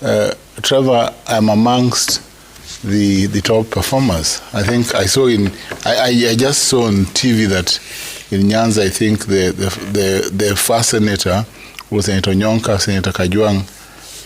Trevor, I'm amongst the top performers. I think I saw I just saw on TV that in Nyanza, I think the first senator was Senator Nyonka, Senator Kajwang,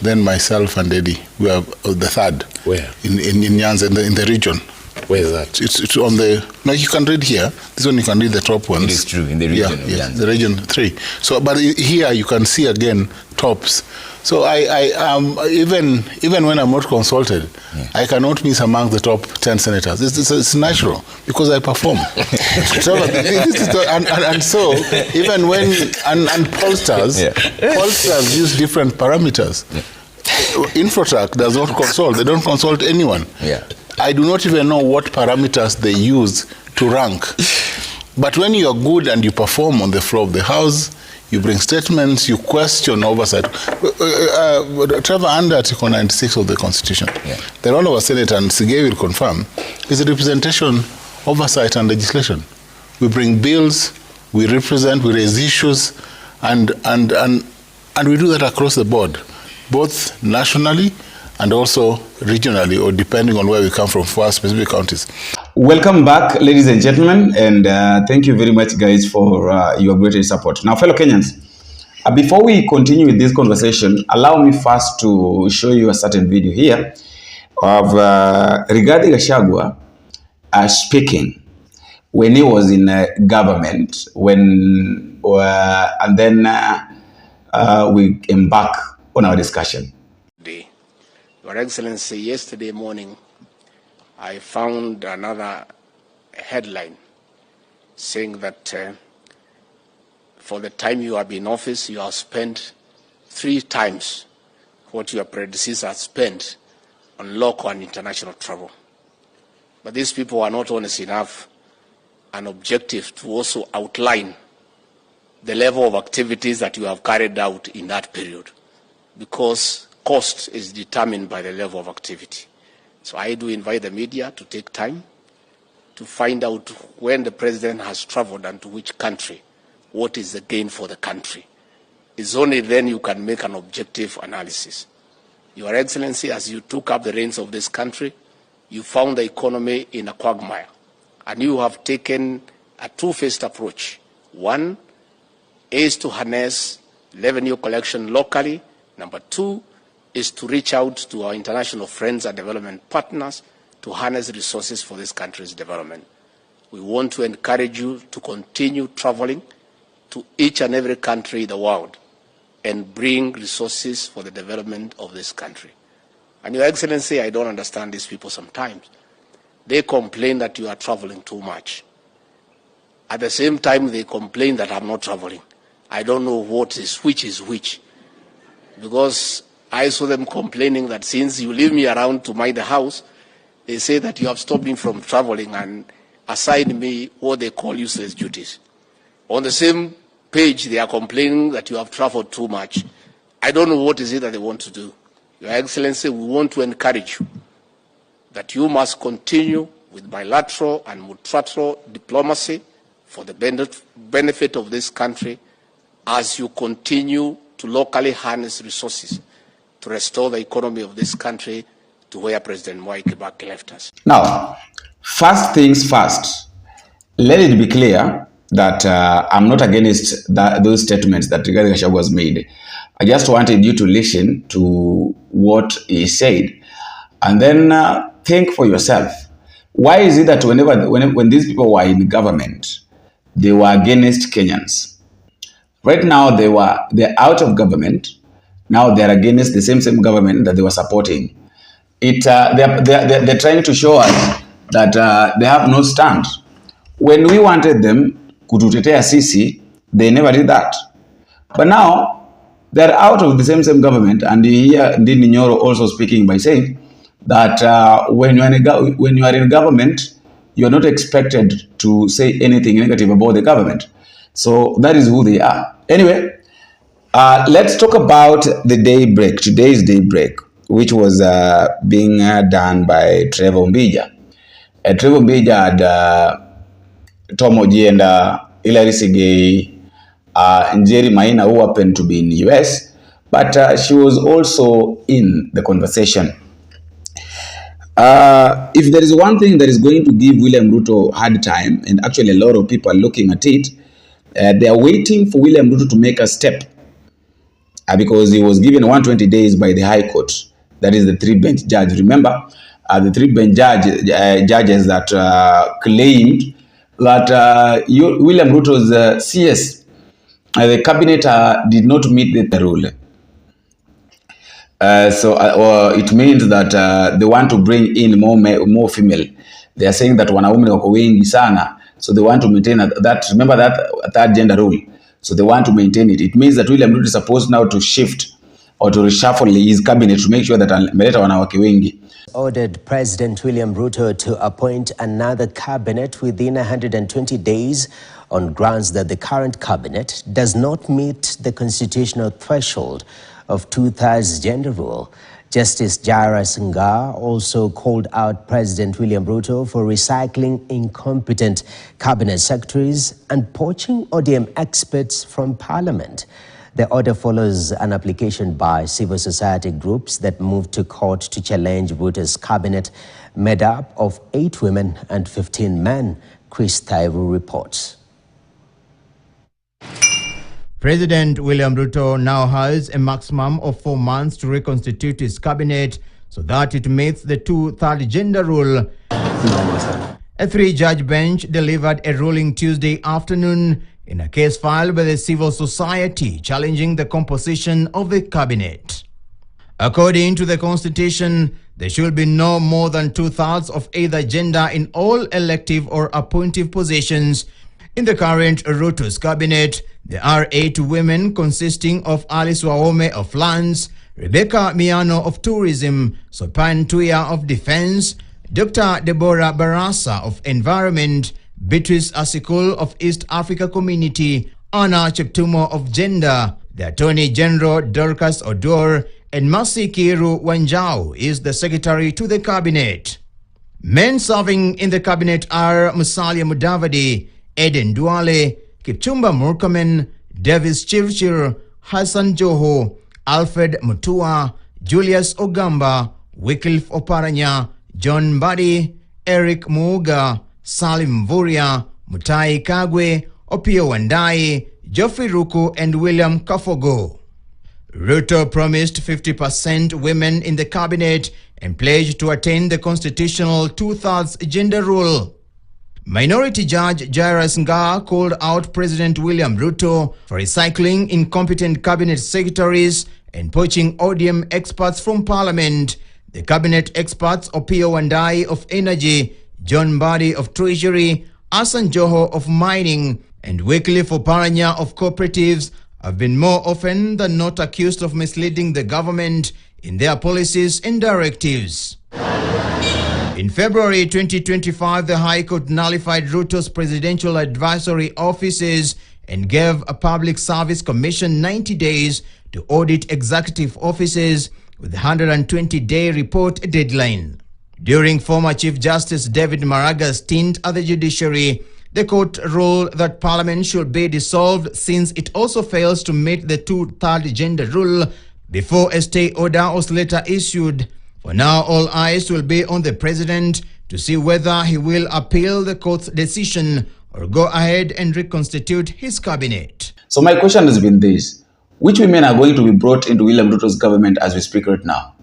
then myself and Eddie. We are the third. Where? In Nyanza, in the region. Where is that? It's on the, no, you can read here. This one you can read the top ones. It is true, in the region. Yeah, yes, the region 3. So, but here you can see again tops. So I even when I'm not consulted, I cannot miss among the top 10 senators. It's natural because I perform. So, and so even when and pollsters use different parameters. Yeah. Infotrack does not consult. They don't consult anyone. Yeah. I do not even know what parameters they use to rank. But when you are good and you perform on the floor of the House, you bring statements, you question oversight. Trevor, under Article 96 of the Constitution, the role of a senator, and SIGEI will confirm, is a representation, oversight, and legislation. We bring bills, we represent, we raise issues, and we do that across the board, both nationally and also regionally, or depending on where we come from for our specific counties. Welcome back, ladies and gentlemen, and thank you very much, guys, for your great support. Now, fellow Kenyans, before we continue with this conversation, allow me first to show you a certain video here of Rigathi Gachagua speaking when he was in government, and then we embark on our discussion. Your Excellency, yesterday morning, I found another headline saying that for the time you have been in office, you have spent 3 times what your predecessor spent on local and international travel. But these people are not honest enough and objective to also outline the level of activities that you have carried out in that period, because cost is determined by the level of activity. So I do invite the media to take time to find out when the president has traveled and to which country, what is the gain for the country. It's only then you can make an objective analysis. Your Excellency, as you took up the reins of this country, you found the economy in a quagmire, and you have taken a two-phased approach. One is to harness revenue collection locally. Number 2 is to reach out to our international friends and development partners to harness resources for this country's development. We want to encourage you to continue traveling to each and every country in the world and bring resources for the development of this country. And Your Excellency, I don't understand these people sometimes. They complain that you are traveling too much. At the same time, they complain that I'm not traveling. I don't know which is which. Because I saw them complaining that since you leave me around to mind the house, they say that you have stopped me from traveling and assigned me what they call useless duties. On the same page, they are complaining that you have traveled too much. I don't know what is it that they want to do. Your Excellency, we want to encourage you that you must continue with bilateral and multilateral diplomacy for the benefit of this country as you continue to locally harness resources to restore the economy of this country to where President Mwai Kibaki left us. Now, first things first, let it be clear that I'm not against those statements that Rigathi Gachagua has made. I just wanted you to listen to what he said and then think for yourself. Why is it that when these people were in government, they were against Kenyans? Right now, they're out of government. Now they're against the same government that they were supporting. They're trying to show us that they have no stand. When we wanted them kututetea sisi, they never did that. But now they're out of the same government, and you hear Ndini Nyoro also speaking by saying that when you are in government, you are not expected to say anything negative about the government. So that is who they are. Anyway, let's talk about the daybreak, today's daybreak, which was being done by Trevor Mbija. Trevor Mbija had Tom OJIENDA, SIGEI, NJERI who happened to be in the US, but she was also in the conversation. If there is one thing that is going to give William Ruto hard time, and actually a lot of people are looking at it, they are waiting for William Ruto to make a step because he was given 120 days by the High Court. That is the three-bench judge. Remember, the three-bench judges that claimed that William Ruto's CS, the cabinet did not meet the rule. So it means that they want to bring in more female. They are saying that wanaume wako wengi sana, so they want to maintain that. Remember that third gender rule. So they want to maintain it. It means that William Ruto is supposed now to shift or to reshuffle his cabinet to make sure that ameleta wanawake wengi. Ordered President William Ruto to appoint another cabinet within 120 days on grounds that the current cabinet does not meet the constitutional threshold of 2/3 gender rule. Justice Jairus Ngaah also called out President William Ruto for recycling incompetent cabinet secretaries and poaching ODM experts from parliament. The order follows an application by civil society groups that moved to court to challenge Ruto's cabinet made up of 8 women and 15 men, Chris Tairu reports. President William Ruto now has a maximum of 4 months to reconstitute his cabinet so that it meets the 2/3 gender rule. A 3-judge bench delivered a ruling Tuesday afternoon in a case filed by the civil society challenging the composition of the cabinet. According to the constitution, there should be no more than 2/3 of either gender in all elective or appointive positions. In the current Ruto's cabinet, there are 8 women consisting of Alice Wahome of Lands, Rebecca Miano of Tourism, Sopan Tuya of Defense, Dr. Deborah Barasa of Environment, Beatrice Asikul of East Africa Community, Anna Cheptumo of Gender, the Attorney General Dorcas Odor, and Mercy Kiru Wanjau is the Secretary to the Cabinet. Men serving in the Cabinet are Musalia Mudavadi, Eden Duale, Kipchumba Murkomen, Davis Chirchir, Hassan Joho, Alfred Mutua, Julius Ogamba, Wycliffe Oparanya, John Mbadi, Eric Muuga, Salim Vuria, Mutai Kagwe, Opio Wandai, Geoffrey Ruku, and William Kafogo. Ruto promised 50% women in the cabinet and pledged to attain the constitutional 2/3 gender rule. Minority Judge Jairus Ngaah called out President William Ruto for recycling incompetent cabinet secretaries and poaching ODM experts from parliament. The cabinet experts Opio Wandai of Energy, John Mbadi of Treasury, Hassan Joho of Mining, and Wycliffe Oparanya of Cooperatives have been more often than not accused of misleading the government in their policies and directives. In February 2025, the High Court nullified Ruto's presidential advisory offices and gave a Public Service Commission 90 days to audit executive offices with a 120-day report deadline. During former Chief Justice David Maraga's stint at the judiciary, the court ruled that Parliament should be dissolved since it also fails to meet the 2/3 gender rule before a stay order was later issued. For now, all eyes will be on the president to see whether he will appeal the court's decision or go ahead and reconstitute his cabinet. So my question has been this: which women are going to be brought into William Ruto's government as we speak right now?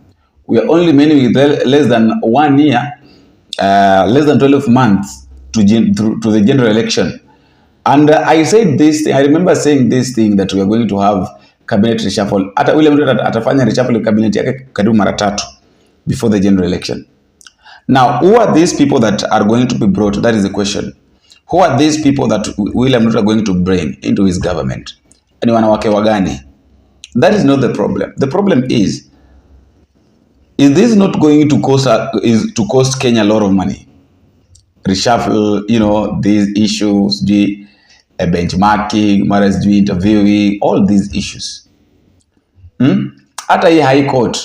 We are only men with less than 1 year, less than 12 months to the general election. And I said this thing, I remember saying this thing, that we are going to have cabinet reshuffle. Ata William Ruto atafanya reshuffle cabinet yake karibu mara 3 before the general election. Now, who are these people that are going to be brought? That is the question. Who are these people that William Ruto are going to bring into his government? Ni wanawake wagani? That is not the problem. The problem is this not going to cost Kenya a lot of money? Reshuffle, these issues, benchmarking, marriage interviewing, all these issues. Hata hii high court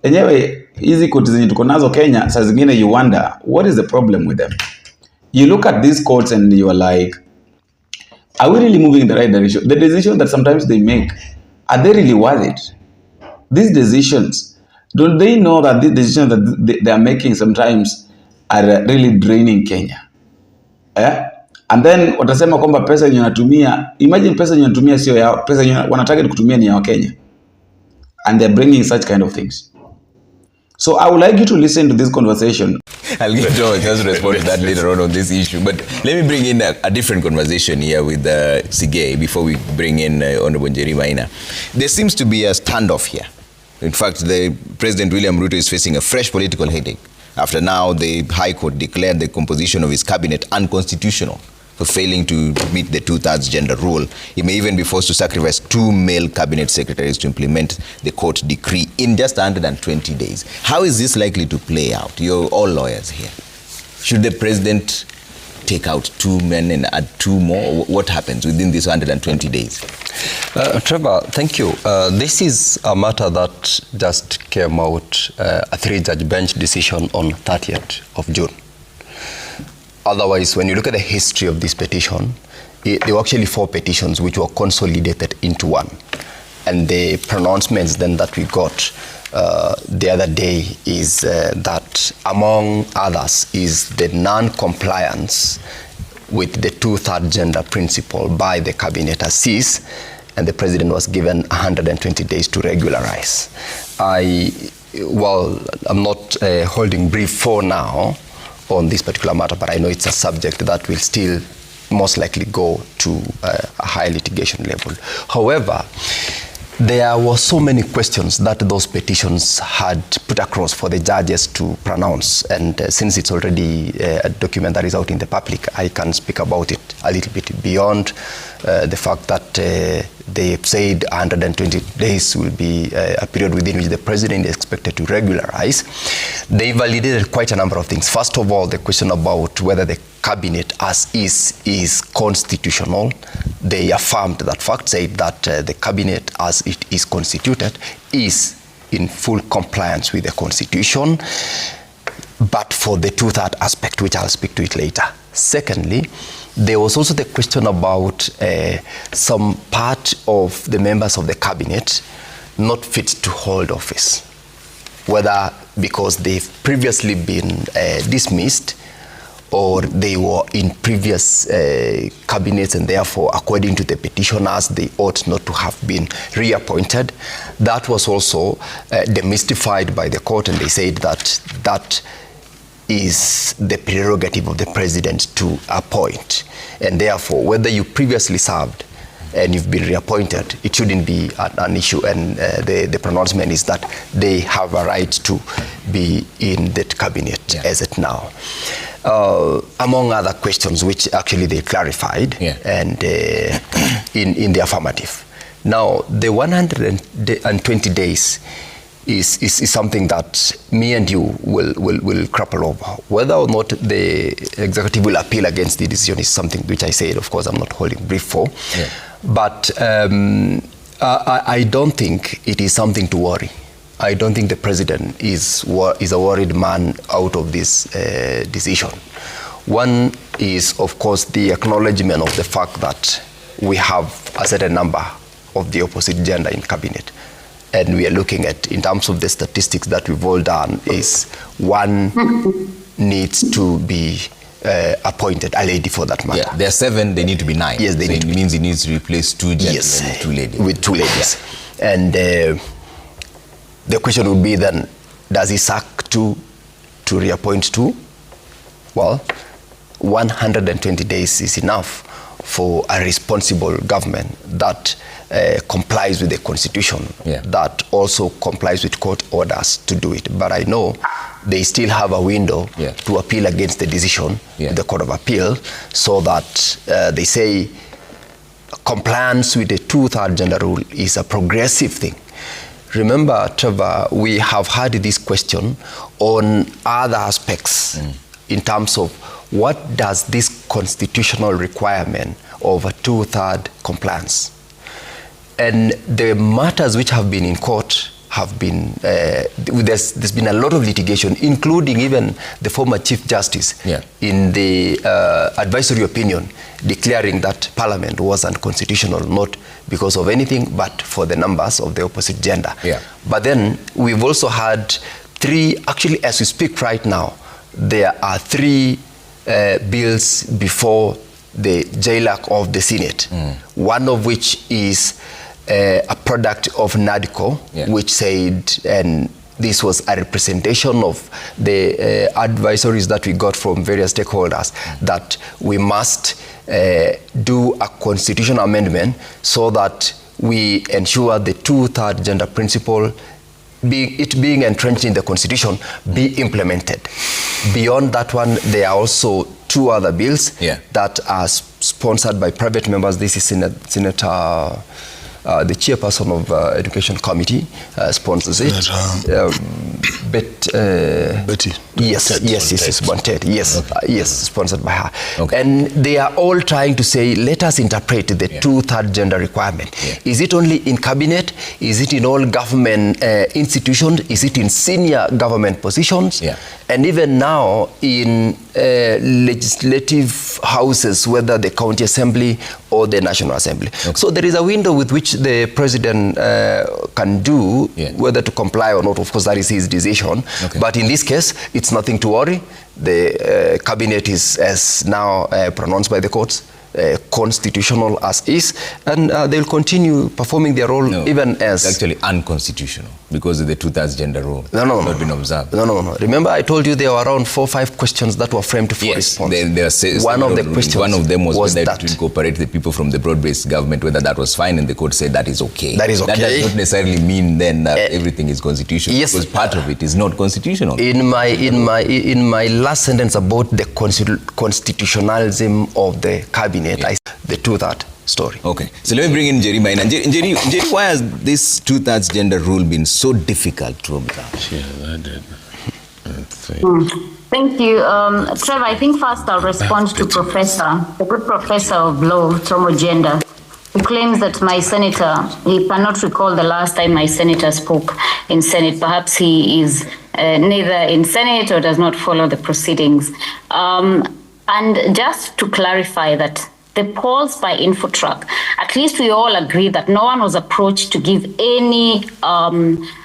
enyewe, hizi courts zenye tuko nazo Kenya, saa zingine you wonder what is the problem with them. You look at these courts and you are like, are we really moving in the right direction? The decision that sometimes they make, are they really worth it? these decisions, don't they know that these decisions that they are making sometimes are really draining Kenya? And then watasema kwamba pesa yenye unatumia, imagine pesa yenye unatumia sio yao, pesa yenye wanataka kutumia ni ya Kenya. And they're bringing such kind of things. So I would like you to listen to this conversation. I'll get George just respond to that later on this issue. But let me bring in a different conversation here with SIGEI before we bring in Honorable NJERI Maina. There seems to be a standoff here. In fact, the President William Ruto is facing a fresh political headache after now the High Court declared the composition of his cabinet unconstitutional for failing to meet the 2/3 gender rule. He may even be forced to sacrifice 2 male cabinet secretaries to implement the court decree in just 120 days. How is this likely to play out? You're all lawyers here. Should the president take out 2 men and add 2 more? What happens within these 120 days? Trevor, thank you. This is a matter that just came out, a 3-judge bench decision on 30th of June. Otherwise, when you look at the history of this petition, there were actually 4 petitions which were consolidated into one. And the pronouncements then that we got the other day is that, among others, is the non-compliance with the 2/3 gender principle by the cabinet assise, and the president was given 120 days to regularize. I'm not holding brief for now on this particular matter, but I know it's a subject that will still most likely go to a high litigation level. However, there were so many questions that those petitions had put across for the judges to pronounce, and since it's already a document that is out in the public, I can speak about it a little bit beyond the fact that they've said 120 days will be a period within which the president is expected to regularize. They validated quite a number of things. First of all, the question about whether the cabinet as is constitutional. They affirmed that fact, said that the cabinet as it is constituted is in full compliance with the constitution, but for the 2/3 aspect, which I'll speak to it later. Secondly, there was also the question about some part of the members of the cabinet not fit to hold office, whether because they've previously been dismissed or they were in previous cabinets and therefore, according to the petitioners, they ought not to have been reappointed. That was also demystified by the court, and they said that that is the prerogative of the president to appoint. And therefore, whether you previously served and you've been reappointed, it shouldn't be an issue. And the pronouncement is that they have a right to be in that cabinet as it now. Among other questions, which actually they clarified and in the affirmative. Now, the 120 days is something that me and you will grapple over. Whether or not the executive will appeal against the decision is something which I said, of course, I'm not holding brief for. But I don't think it is something to worry. I don't think the president is a worried man out of this decision. One is, of course, the acknowledgement of the fact that we have a certain number of the opposite gender in cabinet. And we are looking at, in terms of the statistics that we've all done, is one needs to be appointed, a lady for that matter. Yeah, there are 7, they need to be 9. Yes, they need it means he needs to replace 2 gentlemen with 2 ladies. With 2 ladies. And the question would be then, does he sack 2 to reappoint 2? Well, 120 days is enough for a responsible government that complies with the constitution, that also complies with court orders to do it. But I know they still have a window to appeal against the decision to the Court of Appeal, so that they say compliance with the 2/3 gender rule is a progressive thing. Remember, Trevor, we have had this question on other aspects in terms of what does this constitutional requirement of a 2/3 compliance. And the matters which have been in court have been, there's been a lot of litigation, including even the former Chief Justice in the advisory opinion declaring that Parliament was unconstitutional, not because of anything, but for the numbers of the opposite gender. But then we've also had actually as we speak right now, there are 3 bills before the JLAC of the Senate, one of which is a product of NADCO, which said, and this was a representation of the advisories that we got from various stakeholders, that we must do a constitutional amendment so that we ensure the 2/3 gender principle, being entrenched in the Constitution, be implemented. Beyond that one, there are also 2 other bills that are sponsored by private members. This is Senator, the chairperson of Education Committee sponsors it. Betty. Yes, sponsored by her. And they are all trying to say, let us interpret the 2/3 gender requirement. Is it only in cabinet? Is it in all government institutions? Is it in senior government positions? And even now in legislative houses, whether the county assembly or the National Assembly. So there is a window with which the president can do whether to comply or not. Of course, that is his decision. But in this case, it's nothing to worry. The cabinet is, as now pronounced by the courts, constitutional as is, and they'll continue performing their role even as... It's actually unconstitutional because of the 2/3 gender rule. Not been observed. No. Remember, I told you there were around 4 or 5 questions that were framed for response. One of the questions one of them was whether that to incorporate the people from the broad-based government, whether that was fine, and the court said that is okay. That is okay. That does not necessarily mean then that everything is constitutional. Yes, because part of it is not constitutional. In my last sentence about the constitutionalism of the cabinet, I said the 2/3 story. Okay, so let me bring in NJERI Maina. NJERI, why has this 2/3 gender rule been so difficult to observe? Thank you. Trevor, I think first I'll respond to the good professor of law, from OJIENDA, who claims that my senator, he cannot recall the last time my senator spoke in Senate. Perhaps he is neither in Senate or does not follow the proceedings. And just to clarify that the polls by InfoTrack, at least we all agree that no one was approached to give any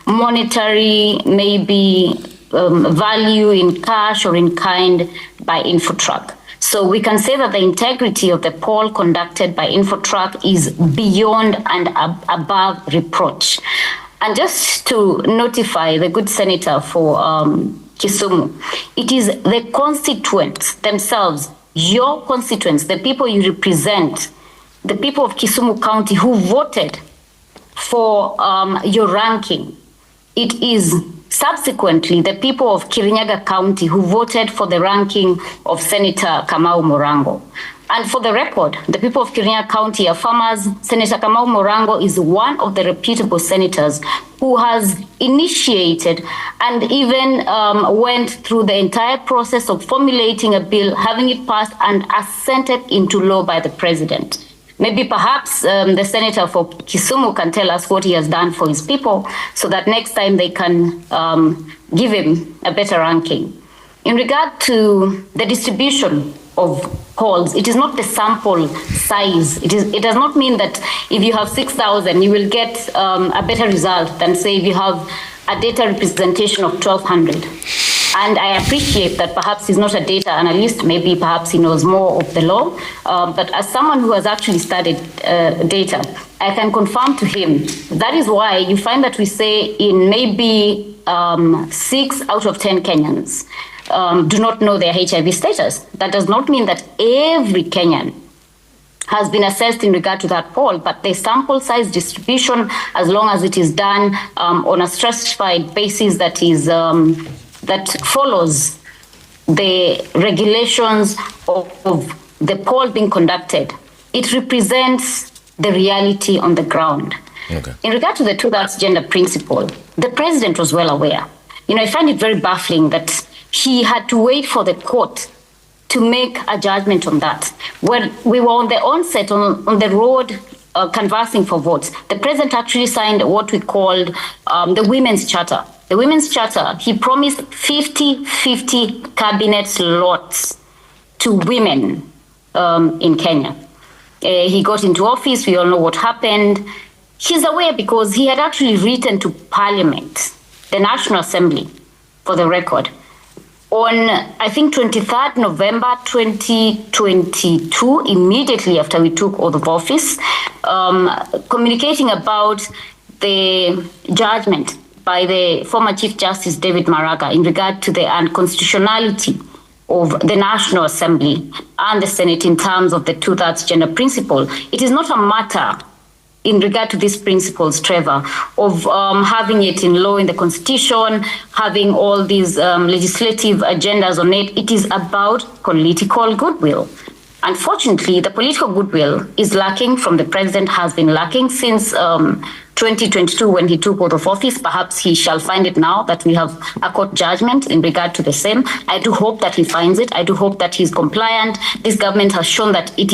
monetary, maybe value in cash or in kind by InfoTrack. So we can say that the integrity of the poll conducted by InfoTrack is beyond and above reproach. And just to notify the good senator for Kisumu, it is the constituents themselves, your constituents, the people you represent, the people of Kisumu County who voted for your ranking. It is subsequently the people of Kirinyaga County who voted for the ranking of Senator Kamau Morango. And for the record, the people of Kirinyaga County are farmers. Senator Kamau Morango is one of the reputable senators who has initiated and even went through the entire process of formulating a bill, having it passed and assented into law by the president. Maybe perhaps the senator for Kisumu can tell us what he has done for his people so that next time they can give him a better ranking. In regard to the distribution of polls, it is not the sample size. It does not mean that if you have 6,000, you will get a better result than say if you have a data representation of 1,200. And I appreciate that perhaps he's not a data analyst, maybe perhaps he knows more of the law, but as someone who has actually studied data, I can confirm to him that is why you find that we say in maybe 6 out of 10 Kenyans do not know their HIV status. That does not mean that every Kenyan has been assessed in regard to that poll, but the sample size distribution, as long as it is done on a stratified basis that is that follows the regulations of the poll being conducted, it represents the reality on the ground. Okay. In regard to the 2/3 gender principle, the president was well aware. I find it very baffling that he had to wait for the court to make a judgment on that. When we were on the onset, on the road canvassing for votes, the president actually signed what we called the Women's Charter. The Women's Charter, he promised 50-50 cabinet slots to women in Kenya. He got into office, we all know what happened. He's aware because he had actually written to Parliament, the National Assembly, for the record, on, I think, 23rd November 2022, immediately after we took oath of office, communicating about the judgment by the former Chief Justice David Maraga in regard to the unconstitutionality of the National Assembly and the Senate in terms of the 2/3 gender principle. It is not a matter in regard to these principles, Trevor, of having it in law in the Constitution, having all these legislative agendas on it. It is about political goodwill. Unfortunately, the political goodwill is lacking from the president, has been lacking since 2022 when he took oath of office. Perhaps he shall find it now that we have a court judgment in regard to the same. I do hope that he finds it. I do hope that he's compliant. This government has shown that it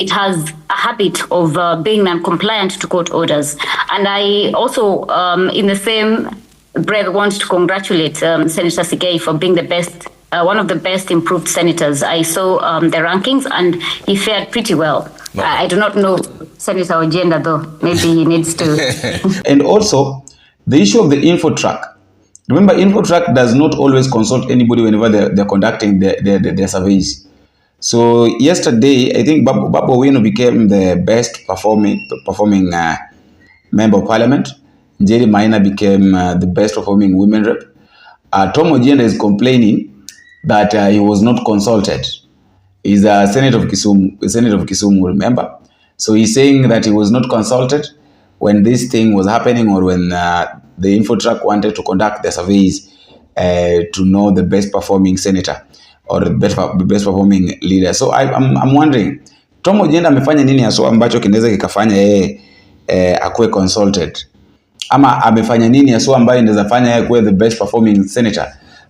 has a habit of being non-compliant to court orders. And I also, in the same breath, want to congratulate Senator SIGEI for being the best, one of the best improved senators. I saw the rankings and he fared pretty well. No. I do not know Senator OJIENDA though. Maybe he needs to. And also, the issue of the info track. Remember, info track does not always consult anybody whenever they're conducting their surveys. So yesterday, I think Babu Owino became the best performing member of parliament. NJERI Maina became the best performing women rep. Tom OJIENDA is complaining that he was not consulted. He's a senator of Kisumu, remember? So he's saying that he was not consulted when this thing was happening or when the InfoTrack wanted to conduct the surveys to know the best performing senator or the best performing leader. So I'm wondering, Tom OJIENDA amefanya nini haswa ambacho kinaweza kikafanya yeye akuwe consulted? Ama amefanya nini haswa ambayo inaweza fanya yeye kuwe the best performing senator?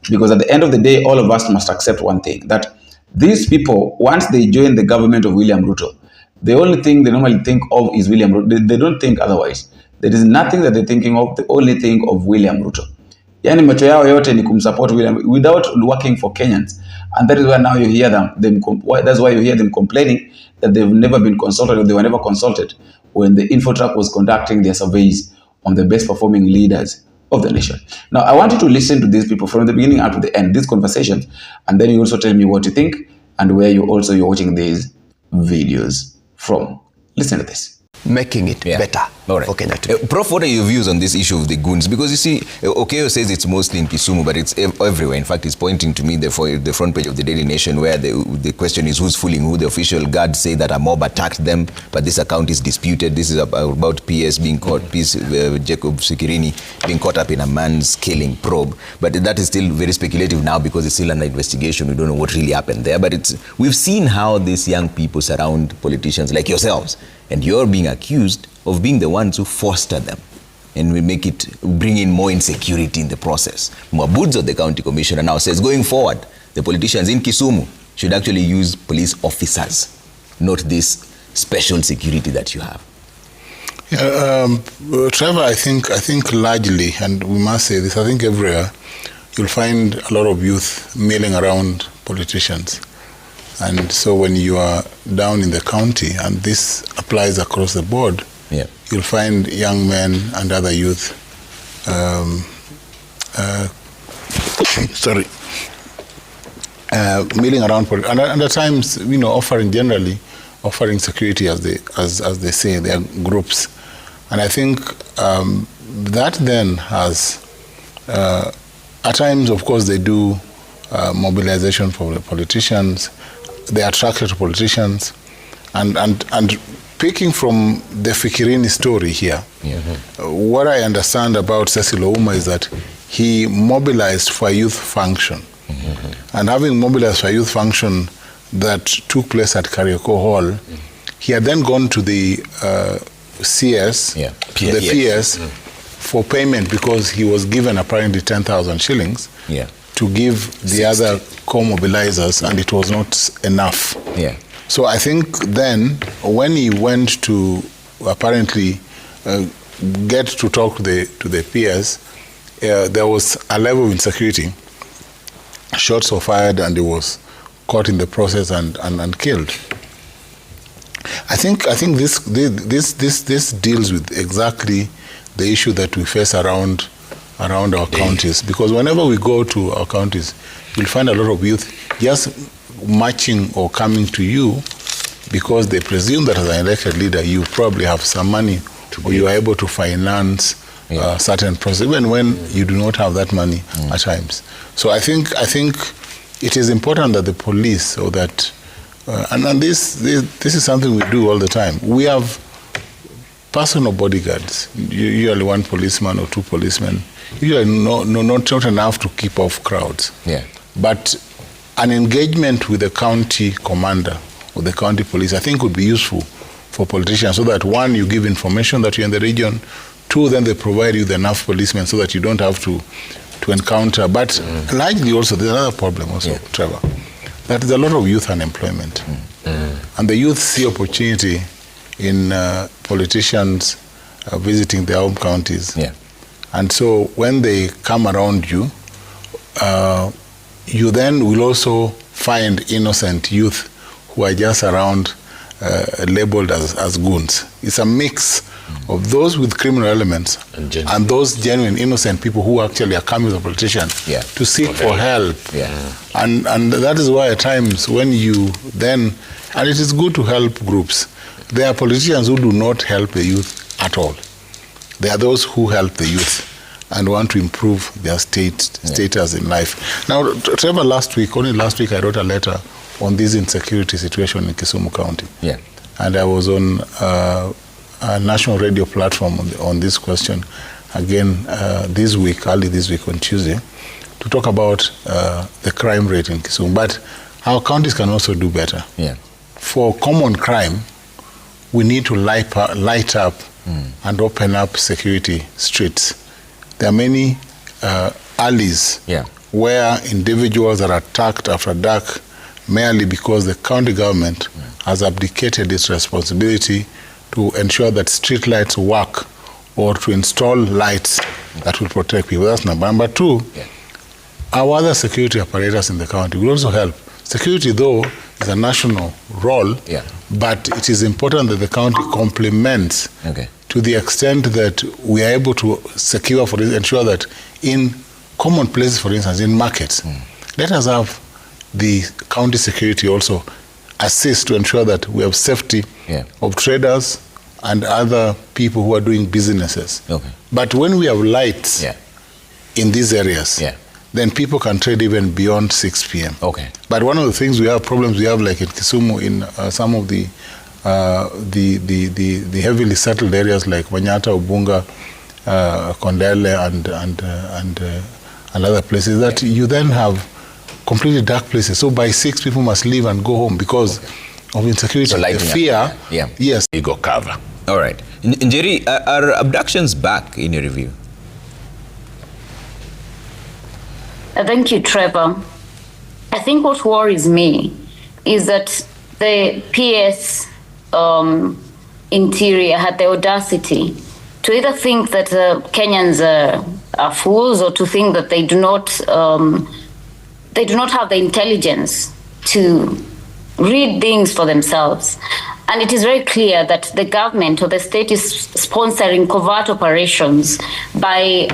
Because at the end of the day, all of us must accept one thing, that these people, once they join the government of William Ruto, the only thing they normally think of is William Ruto. They don't think otherwise. There is nothing that they're thinking of. They only think of William Ruto. Yani macho yao yote ni kumsupport William without working for Kenyans. And that is why now you hear that's why you hear them complaining that they've never been consulted or they were never consulted when the InfoTrack was conducting their surveys on the best performing leaders of the nation. Now, I want you to listen to these people from the beginning up to the end, these conversations, and then you also tell me what you think and where you're watching these videos from. Listen to this. Making it better. All right. Okay, Prof, what are your views on this issue of the goons? Because you see, Okeyo says it's mostly in Kisumu, but it's everywhere. In fact, it's pointing to me the front page of the Daily Nation where the question is who's fooling who. The official guards say that a mob attacked them, but this account is disputed. This is about PS being caught, Jacob Sikirini being caught up in a man's killing probe. But that is still very speculative now because it's still under investigation. We don't know what really happened there. But we've seen how these young people surround politicians like yourselves, and you're being accused of being the ones who foster them, and we bring in more insecurity in the process. Mwabudzo, the county commissioner, now says going forward, the politicians in Kisumu should actually use police officers, not this special security that you have. Yeah, Trevor, I think largely, and we must say this, I think everywhere you'll find a lot of youth milling around politicians. And so when you are down in the county, and this applies across the board, you'll find young men and other youth milling around, and at times, offering security, as they say, their groups. And I think that then has, at times, of course, they do mobilization for the politicians. They are attracted to politicians, and picking from the Fikirini story here, what I understand about Cecil Ouma is that he mobilized for a youth function, and having mobilized for a youth function that took place at Karioko Hall, he had then gone to the CS, PS, for payment because he was given apparently 10,000 shillings. To give the other co-mobilizers, and it was not enough. So I think then when he went to apparently get to talk to the peers, there was a level of insecurity. Shots were fired and he was caught in the process and killed. I think this deals with exactly the issue that we face around our counties, because whenever we go to our counties, you'll find a lot of youth just marching or coming to you because they presume that as an elected leader you probably have some money or you are able to finance certain process, even when you do not have that money at times. So I think it is important that the police, or that and this is something we do all the time. We have personal bodyguards, usually one policeman or two policemen, usually not enough to keep off crowds. Yeah. But an engagement with the county commander or the county police, I think, would be useful for politicians, so that one, you give information that you're in the region, two, then they provide you with enough policemen so that you don't have to encounter. But largely also, there's another problem also, Trevor, that there's a lot of youth unemployment. And the youth see opportunity in politicians visiting their home counties. Yeah. And so when they come around you, you then will also find innocent youth who are just around labeled as goons. It's a mix of those with criminal elements and those genuine innocent people who actually are coming to the politician to seek for help. And that is why at times when you then, and it is good to help groups, there are politicians who do not help the youth at all. There are those who help the youth and want to improve their status in life. Now, Trevor, only last week I wrote a letter on this insecurity situation in Kisumu County. Yeah. And I was on a national radio platform on this question again early this week on Tuesday, to talk about the crime rate in Kisumu. But our counties can also do better. Yeah. For common crime, we need to light up and open up security streets. There are many alleys where individuals are attacked after dark merely because the county government has abdicated its responsibility to ensure that street lights work or to install lights that will protect people. That's number two. Our other security apparatus in the county will also help. Security, though, is a national role, but it is important that the county complements to the extent that we are able to secure, for this, ensure that in common places, for instance, in markets, let us have the county security also assist to ensure that we have safety of traders and other people who are doing businesses. But when we have lights in these areas, then people can trade even beyond 6 p.m. But one of the things problems we have, like in Kisumu, in some of the heavily settled areas like Wanyata, Ubunga, Kondele, and other places, that you then have completely dark places. So by 6, people must leave and go home because of insecurity. So the fear, yes. You go cover. All right. NJERI, are abductions back in your review? Thank you, Trevor. I think what worries me is that the PS Interior had the audacity to either think that Kenyans are fools, or to think that they do not have the intelligence to read things for themselves. And it is very clear that the government or the state is sponsoring covert operations by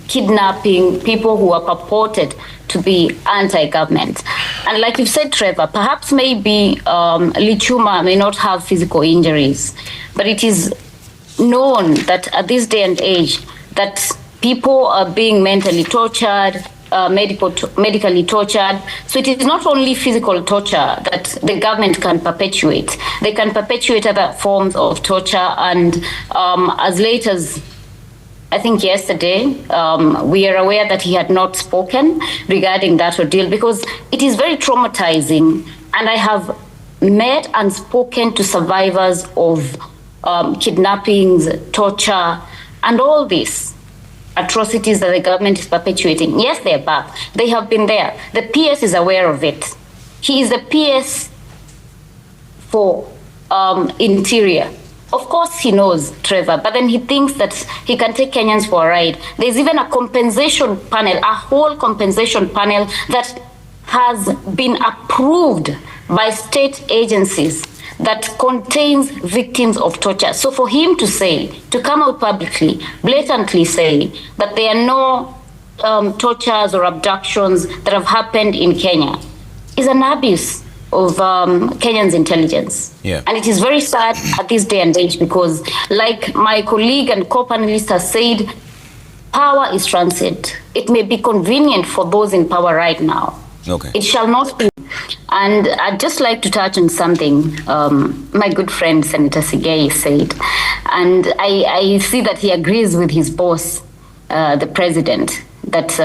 kidnapping people who are purported to be anti-government. And like you've said, Trevor, perhaps maybe Lichuma may not have physical injuries, but it is known that at this day and age that people are being mentally tortured, medically tortured. So it is not only physical torture that the government can perpetuate. They can perpetuate other forms of torture. And as late as, I think yesterday, we are aware that he had not spoken regarding that ordeal, because it is very traumatizing. And I have met and spoken to survivors of kidnappings, torture, and all these atrocities that the government is perpetuating. Yes, they're back. They have been there. The PS is aware of it. He is the PS for Interior. Of course he knows, Trevor, but then he thinks that he can take Kenyans for a ride. There's even a compensation panel, a whole compensation panel that has been approved by state agencies that contains victims of torture. So for him to say, to come out publicly, blatantly say that there are no tortures or abductions that have happened in Kenya is an abuse of Kenyans' intelligence. Yeah. And it is very sad at this day and age because, like my colleague and co-panelist has said, power is transient. It may be convenient for those in power right now. Okay. It shall not be. And I'd just like to touch on something my good friend Senator SIGEI said. And I see that he agrees with his boss, the president, that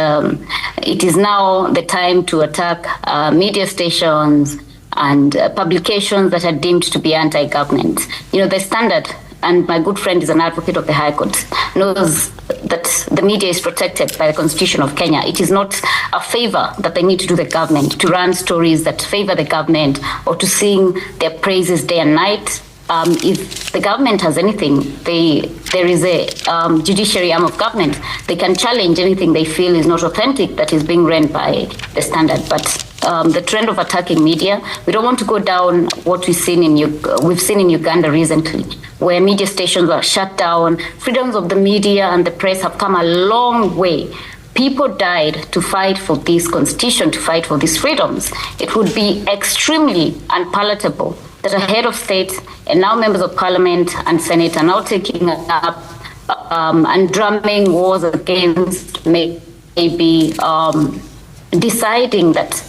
it is now the time to attack media stations and publications that are deemed to be anti-government. You know, the Standard, and my good friend is an advocate of the High Court, knows that the media is protected by the Constitution of Kenya. It is not a favor that they need to do the government, to run stories that favor the government or to sing their praises day and night. If the government has anything, there is a judiciary arm of government. They can challenge anything they feel is not authentic that is being run by the Standard. But the trend of attacking media, we don't want to go down what we've seen in Uganda recently, where media stations were shut down. Freedoms of the media and the press have come a long way. People died to fight for this constitution, to fight for these freedoms. It would be extremely unpalatable that a head of state and now members of parliament and senate are now taking up and drumming wars against, maybe deciding that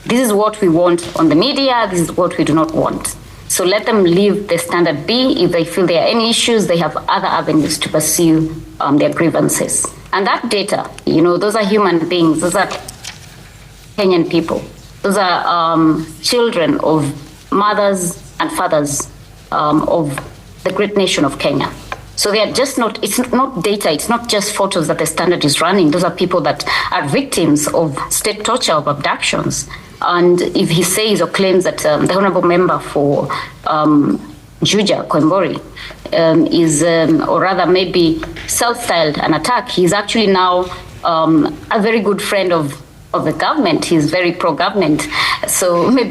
this is what we want on the media, this is what we do not want. So let them leave the Standard be. If they feel there are any issues, they have other avenues to pursue their grievances. And that data, you know, those are human beings, those are Kenyan people, those are children of mothers and fathers of the great nation of Kenya. So they are just not, it's not data, it's not just photos that the Standard is running. Those are people that are victims of state torture, of abductions. And if he says or claims that the honorable member for Juja, Koimbori, is, or rather maybe self-styled an attack, he's actually now a very good friend of the government. He's very pro-government. So maybe